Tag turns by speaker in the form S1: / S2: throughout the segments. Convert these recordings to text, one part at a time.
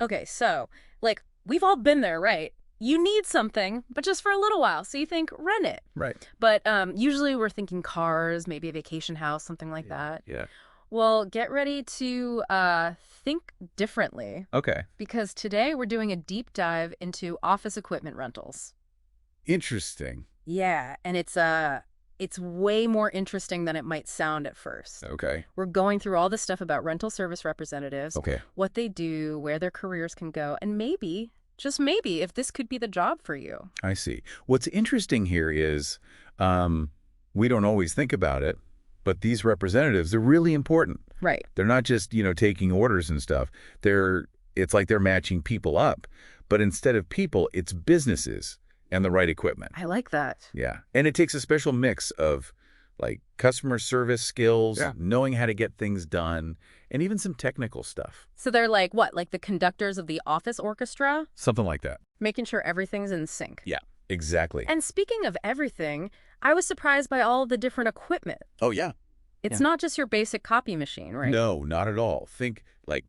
S1: Okay, so, like, we've all been there, right? You need something, but just for a little while, so you think, rent it.
S2: Right.
S1: But usually we're thinking cars, maybe a vacation house, something like
S2: Yeah.
S1: that.
S2: Yeah.
S1: Well, get ready to think differently,
S2: Okay.
S1: because today we're doing a deep dive into office equipment rentals.
S2: Interesting.
S1: Yeah, and it's way more interesting than it might sound at first.
S2: Okay.
S1: We're going through all this stuff about rental service representatives,
S2: Okay.
S1: what they do, where their careers can go, and maybe, just maybe, if this could be the job for you.
S2: I see. What's interesting here is um, we don't always think about it, but these representatives are really important.
S1: Right.
S2: They're not just, taking orders and stuff. It's like they're matching people up. But instead of people, it's businesses and the right equipment.
S1: I like that.
S2: Yeah. And it takes a special mix of like customer service skills,
S3: Yeah.
S2: knowing how to get things done, and even some technical stuff.
S1: So they're like, what, like the conductors of the office orchestra?
S2: Something like that.
S1: Making sure everything's in sync.
S2: Yeah, exactly.
S1: And speaking of everything, I was surprised by all the different equipment.
S2: Oh, yeah.
S1: It's
S2: Yeah.
S1: not just your basic copy machine, right?
S2: No, not at all. Think like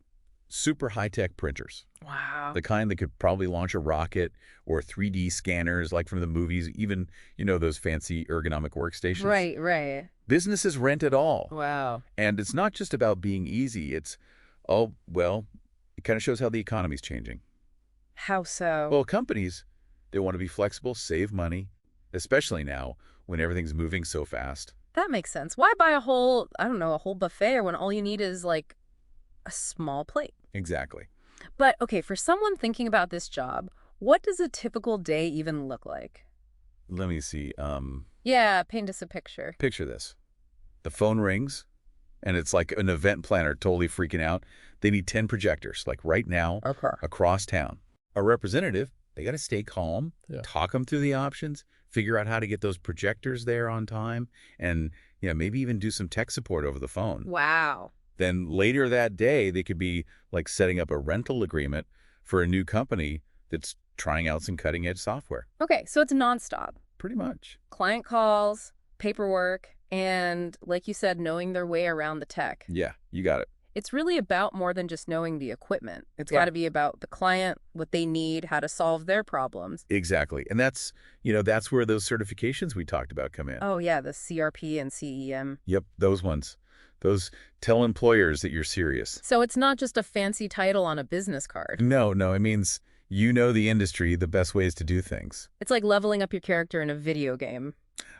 S2: super high-tech printers,
S1: Wow.
S2: the kind that could probably launch a rocket, or 3D scanners like from the movies, even, those fancy ergonomic workstations.
S1: Right, right.
S2: Businesses rent it all.
S1: Wow.
S2: And it's not just about being easy. It kind of shows how the economy's changing.
S1: How so?
S2: Well, companies, they want to be flexible, save money, especially now when everything's moving so fast.
S1: That makes sense. Why buy a whole, I don't know, a whole buffet when all you need is like a small plate?
S2: Exactly.
S1: But okay, for someone thinking about this job, what does a typical day even look like?
S2: Let me see.
S1: Yeah, paint us a picture.
S2: Picture this. The phone rings, and it's like an event planner totally freaking out. They need 10 projectors, like right now,
S1: Okay.
S2: across town. A representative, they got to stay calm,
S3: Yeah.
S2: talk them through the options, figure out how to get those projectors there on time, and maybe even do some tech support over the phone.
S1: Wow.
S2: Then later that day, they could be like setting up a rental agreement for a new company that's trying out some cutting-edge software.
S1: Okay, so it's nonstop.
S2: Pretty much.
S1: Client calls, paperwork, and like you said, knowing their way around the tech.
S2: Yeah, you got it.
S1: It's really about more than just knowing the equipment. It's
S2: Yeah.
S1: got to be about the client, what they need, how to solve their problems.
S2: Exactly. And that's where those certifications we talked about come in.
S1: Oh, yeah, the CRP and CEM.
S2: Yep, those ones. Those tell employers that you're serious.
S1: So it's not just a fancy title on a business card.
S2: No, it means you know the industry, the best ways to do things.
S1: It's like leveling up your character in a video game.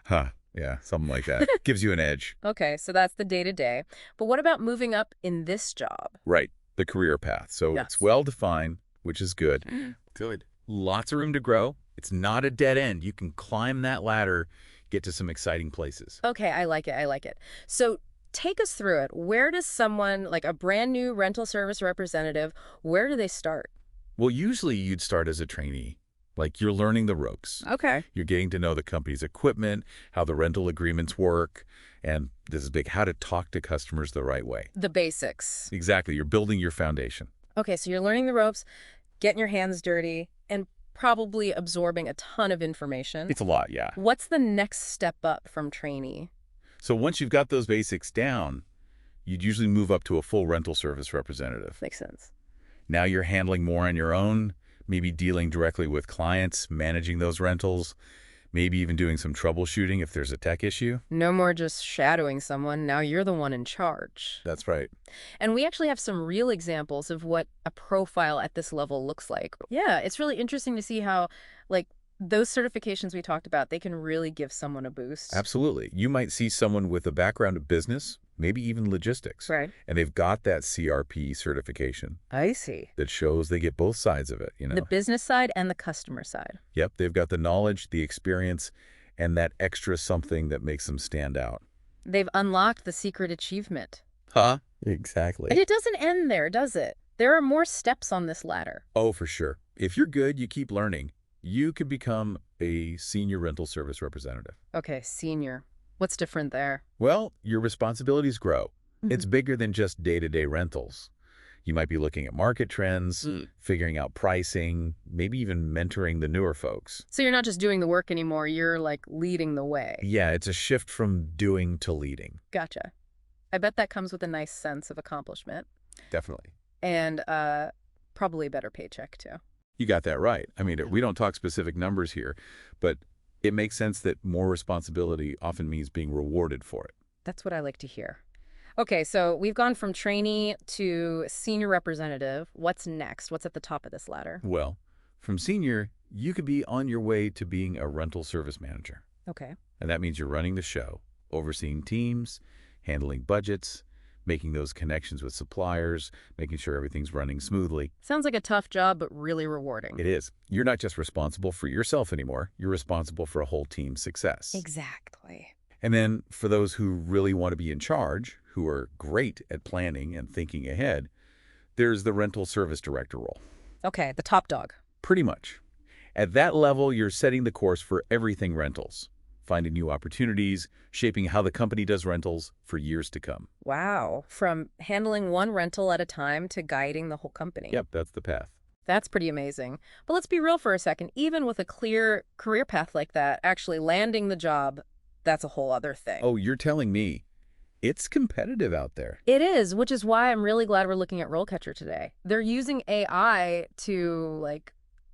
S2: Huh, yeah, something like that. Gives you an edge.
S1: Okay, so that's the day-to-day. But what about moving up in this job?
S2: Right, the career path. So
S1: Yes.
S2: it's well-defined, which is good.
S3: Good.
S2: Lots of room to grow. It's not a dead end. You can climb that ladder, get to some exciting places.
S1: Okay, I like it. I like it. So take us through it. Where does someone, like a brand new rental service representative, where do they start?
S2: Well, usually you'd start as a trainee. Like you're learning the ropes.
S1: Okay.
S2: You're getting to know the company's equipment, how the rental agreements work, and this is big, how to talk to customers the right way.
S1: The basics.
S2: Exactly. You're building your foundation.
S1: Okay, so you're learning the ropes, getting your hands dirty, and probably absorbing a ton of information.
S2: It's a lot, yeah.
S1: What's the next step up from trainee?
S2: So once you've got those basics down, you'd usually move up to a full rental service representative.
S1: Makes sense.
S2: Now you're handling more on your own, maybe dealing directly with clients, managing those rentals, maybe even doing some troubleshooting if there's a tech issue.
S1: No more just shadowing someone. Now you're the one in charge.
S2: That's right.
S1: And we actually have some real examples of what a profile at this level looks like. Yeah, it's really interesting to see how, like, those certifications we talked about, they can really give someone a boost.
S2: Absolutely. You might see someone with a background of business, maybe even logistics,
S1: Right.
S2: and they've got that CRP certification
S1: I see.
S2: that shows they get both sides of it,
S1: The business side and the customer side.
S2: Yep, they've got the knowledge, the experience, and that extra something that makes them stand out.
S1: They've unlocked the secret achievement.
S2: Huh? Exactly.
S1: And it doesn't end there, does it? There are more steps on this ladder.
S2: Oh, for sure. If you're good, you keep learning. You could become a senior rental service representative.
S1: Okay, senior. What's different there?
S2: Well, your responsibilities grow.
S1: Mhm.
S2: It's bigger than just day-to-day rentals. You might be looking at market trends, figuring out pricing, maybe even mentoring the newer folks.
S1: So you're not just doing the work anymore, you're like leading the way.
S2: Yeah, it's a shift from doing to leading.
S1: Gotcha. I bet that comes with a nice sense of accomplishment.
S2: Definitely.
S1: And Probably a better paycheck, too.
S2: You got that right. I mean, we don't talk specific numbers here, but it makes sense that more responsibility often means being rewarded for it.
S1: That's what I like to hear. Okay, so we've gone from trainee to senior representative. What's next? What's at the top of this ladder?
S2: Well, from senior, you could be on your way to being a rental service manager.
S1: Okay.
S2: And that means you're running the show, overseeing teams, handling budgets, making those connections with suppliers, making sure everything's running smoothly.
S1: Sounds like a tough job, but really rewarding.
S2: It is. You're not just responsible for yourself anymore. You're responsible for a whole team's success.
S1: Exactly.
S2: And then for those who really want to be in charge, who are great at planning and thinking ahead, there's the rental service director role.
S1: Okay, the top dog.
S2: Pretty much. At that level, you're setting the course for everything rentals, finding new opportunities, shaping how the company does rentals for years to come.
S1: Wow. From handling one rental at a time to guiding the whole company.
S2: Yep, that's the path.
S1: That's pretty amazing. But let's be real for a second. Even with a clear career path like that, actually landing the job, that's a whole other thing.
S2: Oh, you're telling me it's competitive out there.
S1: It is, which is why I'm really glad we're looking at RoleCatcher today. They're using AI to,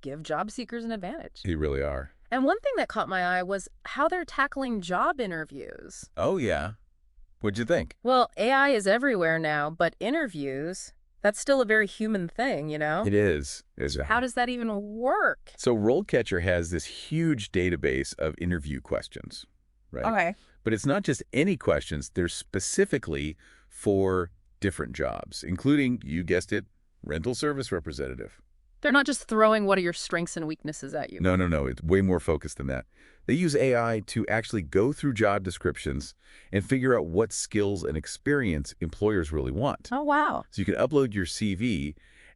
S1: give job seekers an advantage.
S2: You really are.
S1: And one thing that caught my eye was how they're tackling job interviews.
S2: Oh, yeah. What'd you think?
S1: Well, AI is everywhere now, but interviews, that's still a very human thing, you know?
S2: It is.
S1: How does that even work?
S2: So RoleCatcher has this huge database of interview questions, right?
S1: Okay.
S2: But it's not just any questions. They're specifically for different jobs, including, you guessed it, rental service representative.
S1: They're not just throwing what are your strengths and weaknesses at you.
S2: No, no, no. It's way more focused than that. They use AI to actually go through job descriptions and figure out what skills and experience employers really want.
S1: Oh, wow.
S2: So you can upload your CV,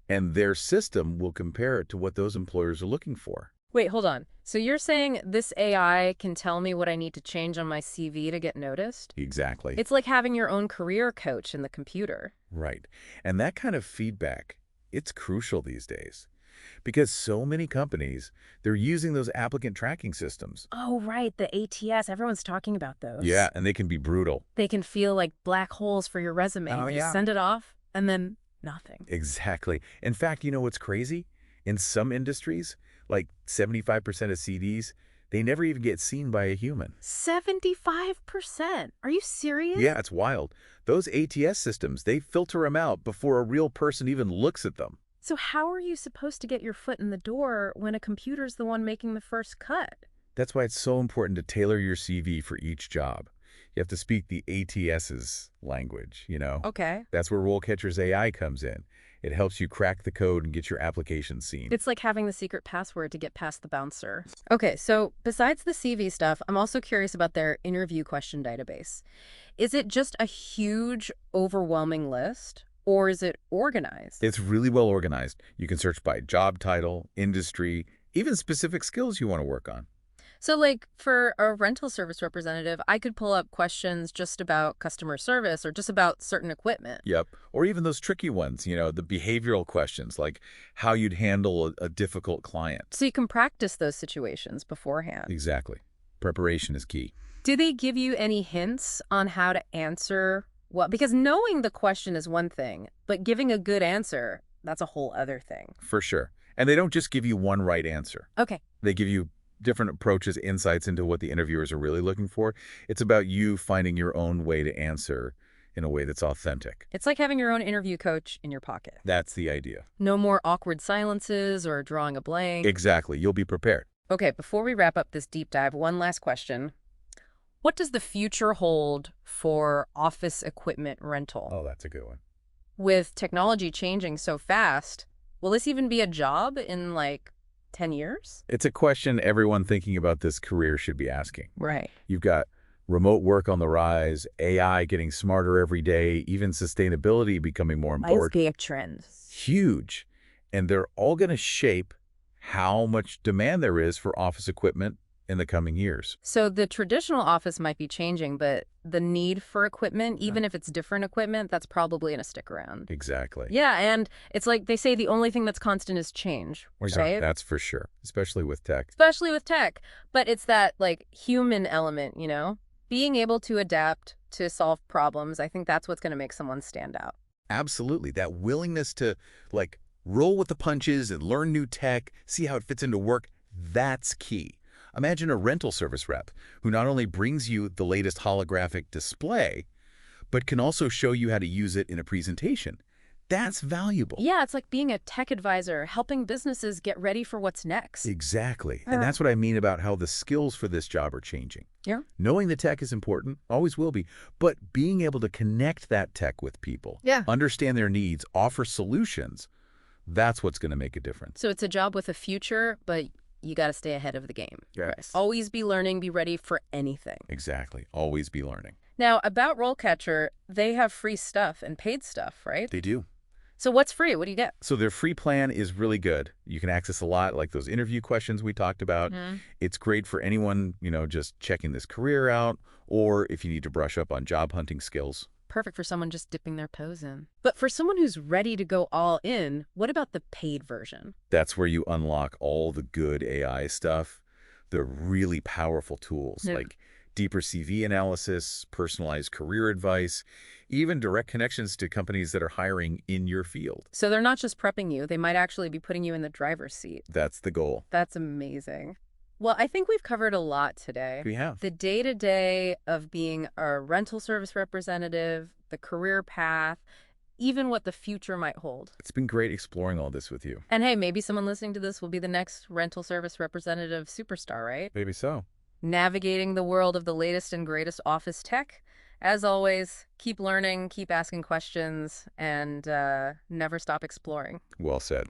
S2: and their system will compare it to what those employers are looking for.
S1: Wait, hold on. So you're saying this AI can tell me what I need to change on my CV to get noticed?
S2: Exactly.
S1: It's like having your own career coach in the computer.
S2: Right. And that kind of feedback, it's crucial these days. Because so many companies, they're using those applicant tracking systems.
S1: Oh, right, the ATS. Everyone's talking about those.
S2: Yeah, and they can be brutal.
S1: They can feel like black holes for your resume.
S2: Oh,
S1: You
S2: yeah.
S1: send it off, and then nothing.
S2: Exactly. In fact, you know what's crazy? In some industries, like 75% of CDs, they never even get seen by a human.
S1: 75%? Are you serious?
S2: Yeah, it's wild. Those ATS systems, they filter them out before a real person even looks at them.
S1: So how are you supposed to get your foot in the door when a computer's the one making the first cut?
S2: That's why it's so important to tailor your CV for each job. You have to speak the ATS's language, you know?
S1: Okay.
S2: That's where RoleCatcher's AI comes in. It helps you crack the code and get your application seen.
S1: It's like having the secret password to get past the bouncer. Okay, so besides the CV stuff, I'm also curious about their interview question database. Is it just a huge, overwhelming list? Or is it organized?
S2: It's really well organized. You can search by job title, industry, even specific skills you want to work on.
S1: So for a rental service representative, I could pull up questions just about customer service or just about certain equipment.
S2: Yep. Or even those tricky ones, you know, the behavioral questions, like how you'd handle a difficult client.
S1: So you can practice those situations beforehand.
S2: Exactly. Preparation is key.
S1: Do they give you any hints on how to answer what? Because knowing the question is one thing, but giving a good answer, that's a whole other thing.
S2: For sure. And they don't just give you one right answer.
S1: Okay.
S2: They give you different approaches, insights into what the interviewers are really looking for. It's about you finding your own way to answer in a way that's authentic.
S1: It's like having your own interview coach in your pocket.
S2: That's the idea.
S1: No more awkward silences or drawing a blank.
S2: Exactly. You'll be prepared.
S1: Okay, before we wrap up this deep dive, one last question. What does the future hold for office equipment rental?
S2: Oh, that's a good one.
S1: With technology changing so fast, will this even be a job in 10 years?
S2: It's a question everyone thinking about this career should be asking.
S1: Right.
S2: You've got remote work on the rise, AI getting smarter every day, even sustainability becoming more important.
S1: Big trends.
S2: Huge. And they're all going to shape how much demand there is for office equipment in the coming years.
S1: So the traditional office might be changing, but the need for equipment, even if it's different equipment, that's probably going to stick around.
S2: Exactly.
S1: Yeah, and it's like they say the only thing that's constant is change, right?
S2: That's for sure, especially with tech.
S1: Especially with tech. But it's that human element, being able to adapt to solve problems. I think that's what's going to make someone stand out.
S2: Absolutely. That willingness to Roll with the punches and learn new tech, see how it fits into work. That's key. Imagine a rental service rep who not only brings you the latest holographic display, but can also show you how to use it in a presentation. That's valuable.
S1: Yeah, it's like being a tech advisor, helping businesses get ready for what's next.
S2: Exactly. And that's what I mean about how the skills for this job are changing.
S1: Yeah.
S2: Knowing the tech is important, always will be, but being able to connect that tech with people,
S1: Yeah.
S2: understand their needs, offer solutions, that's what's going to make a difference.
S1: So it's a job with a future, but you got to stay ahead of the game.
S2: Yes.
S1: Always be learning, be ready for anything.
S2: Exactly. Always be learning.
S1: Now, about RoleCatcher, they have free stuff and paid stuff, right?
S2: They do.
S1: So what's free? What do you get?
S2: So their free plan is really good. You can access a lot, like those interview questions we talked about. It's great for anyone, just checking this career out, or if you need to brush up on job hunting skills.
S1: Perfect for someone just dipping their toes in. But for someone who's ready to go all in, what about the paid version?
S2: That's where you unlock all the good AI stuff. The really powerful tools like deeper CV analysis, personalized career advice, even direct connections to companies that are hiring in your field.
S1: So they're not just prepping you, they might actually be putting you in the driver's seat.
S2: That's the goal.
S1: That's amazing. Well, I think we've covered a lot today.
S2: We have.
S1: The day-to-day of being a rental service representative, the career path, even what the future might hold.
S2: It's been great exploring all this with you.
S1: And hey, maybe someone listening to this will be the next rental service representative superstar, right?
S2: Maybe so.
S1: Navigating the world of the latest and greatest office tech. As always, keep learning, keep asking questions, and never stop exploring.
S2: Well said.